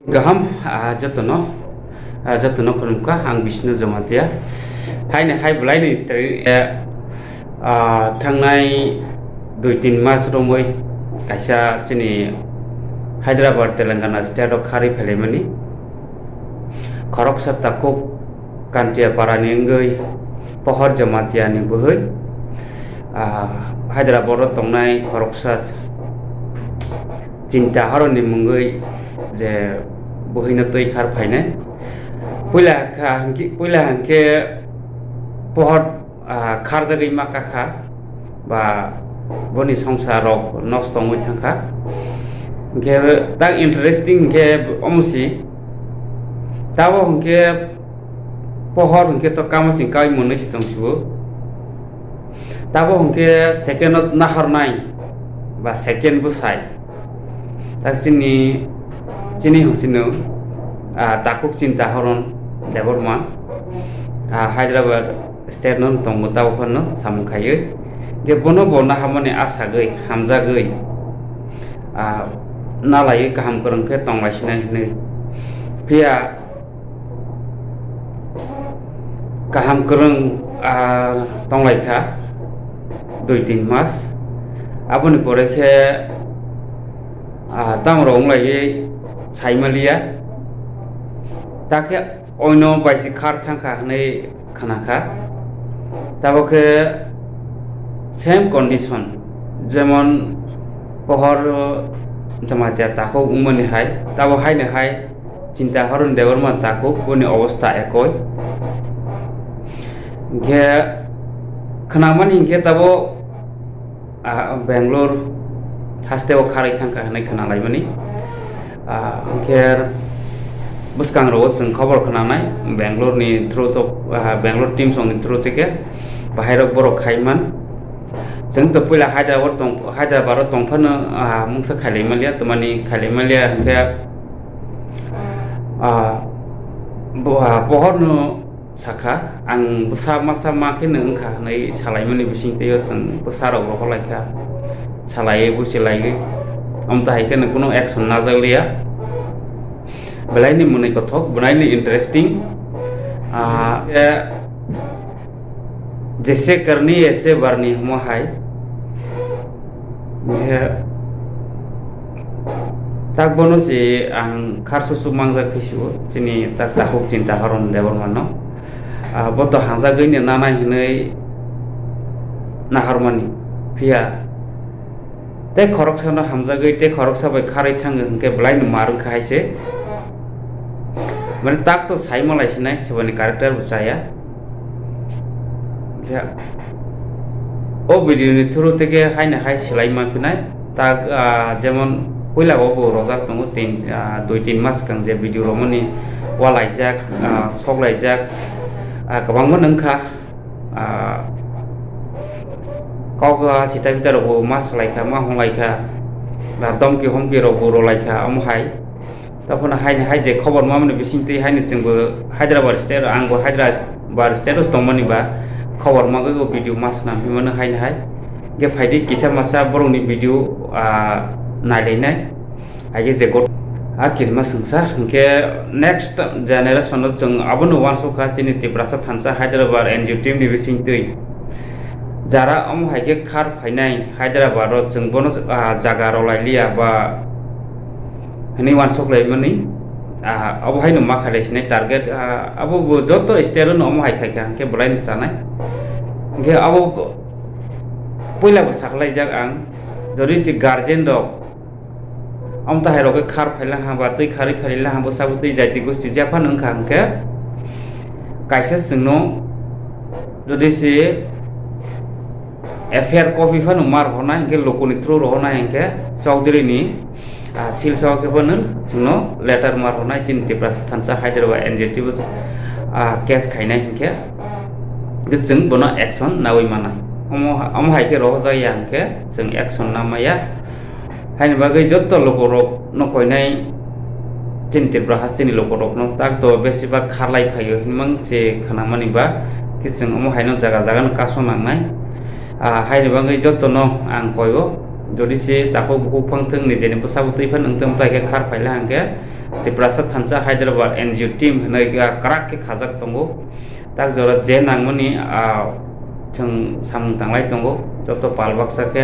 Gaham jatono khurumka ang Bishnu Jamatia hai belai ni istri thangnai 2-3 mas romoi kaisa chini Hyderabad Telangana state of khari phelemani khorok sa takuk kantia parani ngai pohor Jamatia ni bohoi Hyderabad tongnai khorok sa Chinta Horan Debbarma je bohina tui khar phaine puila hangke pohor khar jagai maka kha ba boni songsarok nostongoi thangkha ge tak interesting ge omusi tabo hangke pohor hangke to kamasing kai monoi sitongsibo tabo hangke second naharnai ba second busai tak CHINI hangsino takuk Chinta Horan Debbarma Hyderabad state non tong mutaw phano samukhaye ge bono bona hamane asa gei hamja gei nalai kaham korong phe tong laisina hne pia kaham korong tong laikha 2-3 mas aboni pore khe tang rong lai Saimalia take oino baisi khar Thang Kha nei khanakha taboke same condition jemon pohor Jamatia takuk umani hai tabo hai ne hai Chinta Horan Debbarma takuk boni obostha ekoi ge khanamani ge tabo Bangalore hasteo kharai Thang Kha nei khanalai mani kher buskang ro jeng khobor khananai Bangalore ni through to Bangalore team song ni through teke bahairok borok khaiman jeng to puila Hyderabad tongphano mungsa khaimalia tomani khaimalia khe pohor no sakha ang busa masa ma khe nung kha nei salaimani bising teyo seng busarok ro holaikha salai busilai amta haike na kuno action na jaglia belai ni munai kothok bunai ni interesting जैसे करनी ऐसे भरनी हम हाय tak bono si ang khar susu mangja khisibo chini tak takuk Chinta Horan Debbarma no boto hanja gei ni nana hinei naharmani pia te khorok sana hamja gei te khorok sabai kharai thang hingke belai ni marung khaise mane tak to saimalai sinai sebani character busaya ya o video ni through teke haina hai silai manfinai tak jemon puila obo rozak tongo 2-3 mas kang je video romani walaijak soklaijak kabangma nangkha kau sita bita robo mas laika ma hong laika la domki homki robo ro laika hai tapona hai je khobor ma mane bisingti hai ni jengbo Hyderabad state angbo Hyderabad state tongmani ba khobor ma go video mas na bimane hai ge phaidi kisa masa boroni video naileinai age je got akilma singsa hingke next generation no jeng abono wansoka chini TIPRASA thansa Hyderabad NGO team ni bisingti jara haike khar phainai Hyderabad ro jeng bono jaga ro lailia ba hani wansok laimani abo haino ma khale sine target abo joto state no haike ke bolai ni sanai ge abo puila bo saklai jak ang jodi si guardian dok amta hairo ke khar phaila ha ba tui khari phaila ha bo sabutui jati gusti jafa nang khang ke kaisa singno jodi si affair coffee fan mar hona ke lokoni through ro hona ke chowdhury ni sil saw ke bonan singno letter mar hona chin TIPRASA thansa Hyderabad NGO case khainai ke de jeng bono action nawi mana am hai ke ro jaya ke jeng action namaya haini bagai jotto lokorok no koinai chin TIPRASA hastini lokorok no tak to besiba kharlai phayo himang se khanamani ba ke jeng am haino jaga no kaso nangnai haini bagai jotto no ang koyo jodi se tako buku pangtheng ni jeni pusabutui phan angtam ta ke khar phaila angke TIPRASA thansa Hyderabad NGO team hanai karak ke khajak tongo tak jora je nangmani thang samung tanglai tongo joto palbaksa ke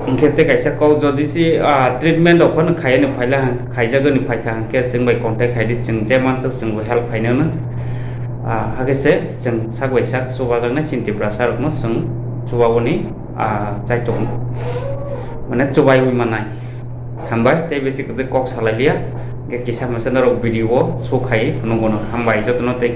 ingkete kaisa kau jodi si treatment ofan khayani phaila khaijagani phaika ke sing bai contact haidi sing je mansuk sing help phaina na hagese sing sagwai sak subajangna sin TIPRASA rokno sing chubawoni chaitong mane chubai hui manai hambai te besi kok salailia ke kisah masana rok video so khai nongono hambai jotno te